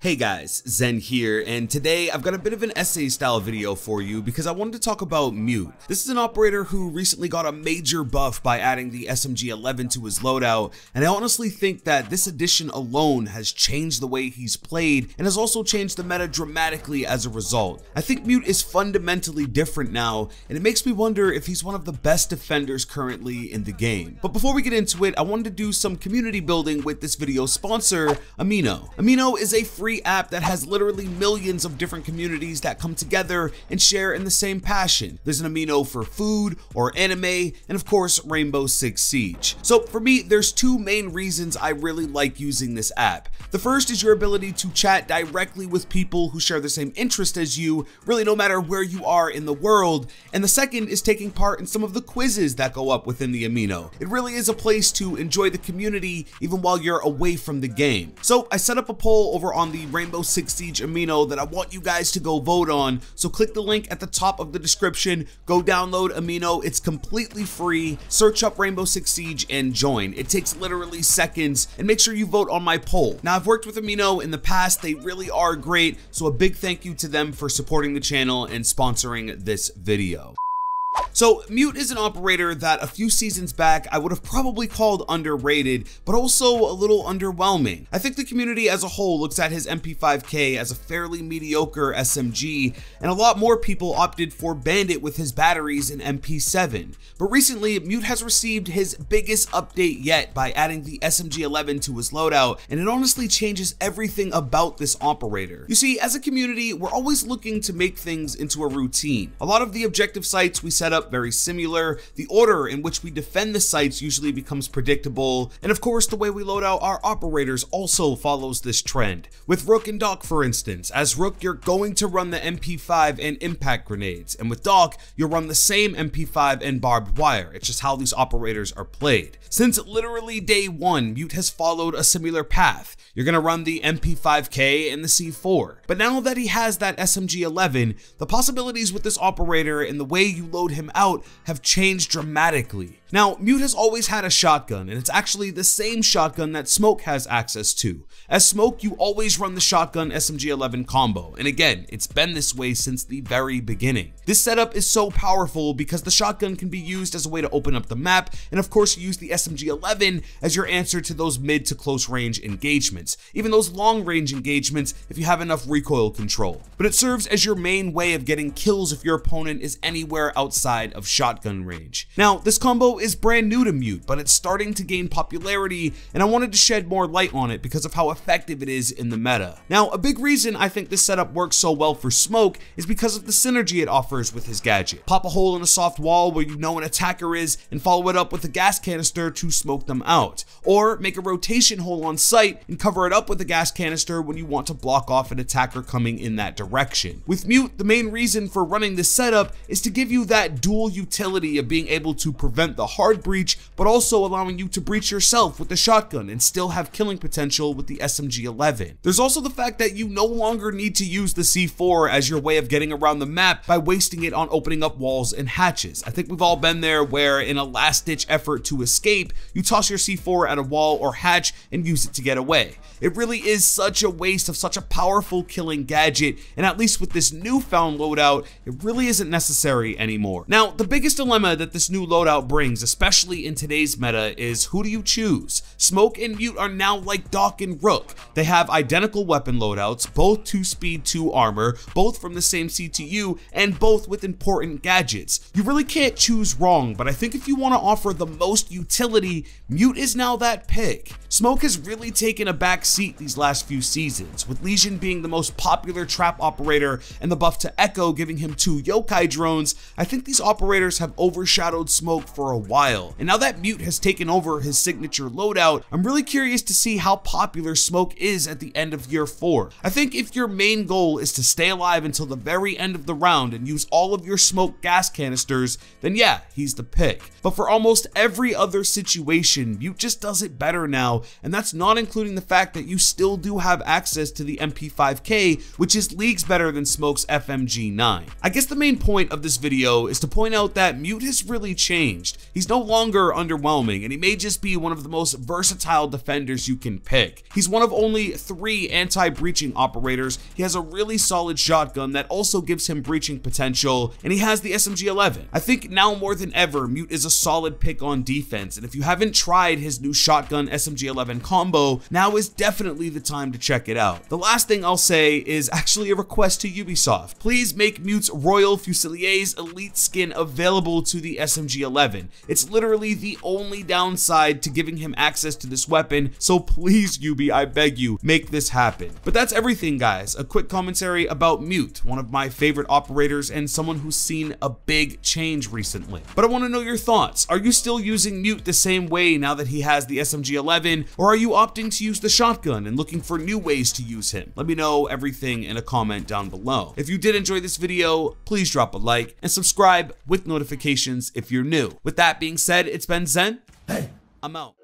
Hey guys, Zen here, and today I've got a bit of an essay style video for you because I wanted to talk about Mute. This is an operator who recently got a major buff by adding the SMG-11 to his loadout, and I honestly think that this addition alone has changed the way he's played and has also changed the meta dramatically as a result. I think Mute is fundamentally different now, and it makes me wonder if he's one of the best defenders currently in the game. But before we get into it, I wanted to do some community building with this video's sponsor, Amino. Amino is a free app that has literally millions of different communities that come together and share in the same passion. There's an Amino for food or anime, and of course Rainbow Six Siege. So for me, there's two main reasons I really like using this app. The first is your ability to chat directly with people who share the same interest as you, really no matter where you are in the world. And the second is taking part in some of the quizzes that go up within the Amino. It really is a place to enjoy the community even while you're away from the game. So I set up a poll over on the Rainbow Six Siege Amino that I want you guys to go vote on. So click the link at the top of the description, go download Amino, it's completely free, search up Rainbow Six Siege and join. It takes literally seconds, and make sure you vote on my poll. Now I've worked with Amino in the past, they really are great, so a big thank you to them for supporting the channel and sponsoring this video. So Mute is an operator that a few seasons back I would have probably called underrated, but also a little underwhelming. I think the community as a whole looks at his MP5K as a fairly mediocre SMG, and a lot more people opted for Bandit with his batteries in MP7. But recently, Mute has received his biggest update yet by adding the SMG-11 to his loadout, and it honestly changes everything about this operator. You see, as a community, we're always looking to make things into a routine. A lot of the objective sites we set up very similar, the order in which we defend the sites usually becomes predictable, and of course the way we load out our operators also follows this trend. With Rook and Doc for instance, as Rook you're going to run the MP5 and impact grenades, and with Doc you'll run the same MP5 and barbed wire. It's just how these operators are played. Since literally day one, Mute has followed a similar path. You're gonna run the MP5K and the C4. But now that he has that SMG-11, the possibilities with this operator and the way you load him out have changed dramatically. Now, Mute has always had a shotgun, and it's actually the same shotgun that Smoke has access to. As Smoke, you always run the shotgun SMG-11 combo, and again, it's been this way since the very beginning. This setup is so powerful because the shotgun can be used as a way to open up the map, and of course you use the SMG-11 as your answer to those mid to close range engagements, even those long range engagements if you have enough recoil control. But it serves as your main way of getting kills if your opponent is anywhere outside of shotgun range. Now, this combo is brand new to Mute, but it's starting to gain popularity, and I wanted to shed more light on it because of how effective it is in the meta. Now, a big reason I think this setup works so well for Smoke is because of the synergy it offers with his gadget. Pop a hole in a soft wall where you know an attacker is and follow it up with a gas canister to smoke them out. Or make a rotation hole on sight and cover it up with a gas canister when you want to block off an attacker coming in that direction. With Mute, the main reason for running this setup is to give you that dual utility of being able to prevent the hard breach, but also allowing you to breach yourself with the shotgun and still have killing potential with the SMG-11. There's also the fact that you no longer need to use the C4 as your way of getting around the map by wasting it on opening up walls and hatches. I think we've all been there where in a last-ditch effort to escape, you toss your C4 at a wall or hatch and use it to get away. It really is such a waste of such a powerful killing gadget, and at least with this newfound loadout, it really isn't necessary anymore. Now, the biggest dilemma that this new loadout brings, especially in today's meta, is who do you choose? Smoke and Mute are now like Doc and Rook. They have identical weapon loadouts, both 2 speed, 2 armor, both from the same CTU, and both with important gadgets. You really can't choose wrong, but I think if you want to offer the most utility, Mute is now that pick. Smoke has really taken a back seat these last few seasons, with Lesion being the most popular trap operator and the buff to Echo giving him 2 yokai drones. I think these operators have overshadowed Smoke for a while, and now that Mute has taken over his signature loadout, I'm really curious to see how popular Smoke is at the end of year 4. I think if your main goal is to stay alive until the very end of the round and use all of your Smoke gas canisters, then yeah, he's the pick. But for almost every other situation, Mute just does it better now, and that's not including the fact that you still do have access to the MP5K, which is leagues better than Smoke's FMG-9. I guess the main point of this video is to point out that Mute has really changed. He's no longer underwhelming, and he may just be one of the most versatile defenders you can pick. He's one of only 3 anti-breaching operators. He has a really solid shotgun that also gives him breaching potential, and he has the SMG-11. I think now more than ever, Mute is a solid pick on defense, and if you haven't tried his new shotgun SMG-11 combo, now is definitely the time to check it out. The last thing I'll say is actually a request to Ubisoft. Please make Mute's Royal Fusiliers Elite skin available to the SMG-11. It's literally the only downside to giving him access to this weapon, so please Ubi, I beg you, make this happen. But that's everything, guys. A quick commentary about Mute, one of my favorite operators and someone who's seen a big change recently. But I want to know your thoughts. Are you still using Mute the same way now that he has the SMG-11, or are you opting to use the shotgun and looking for new ways to use him? Let me know everything in a comment down below. If you did enjoy this video, please drop a like and subscribe with notifications if you're new. With that being said, it's been Zen. Hey, I'm out.